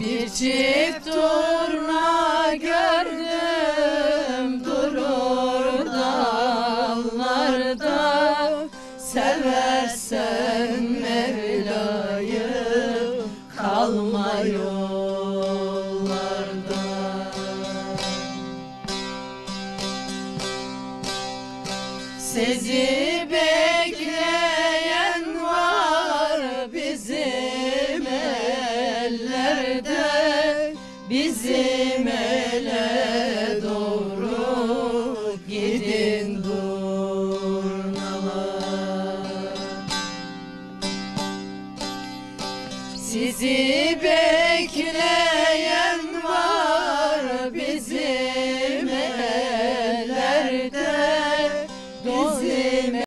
Bir çift turna gördüm durur dallarda. Seversen Mevla'yı kalma yollarda. Sizi bekleyen var bizim ellerde, bizim ele doğru gidin durnalar. Sizi bekleyen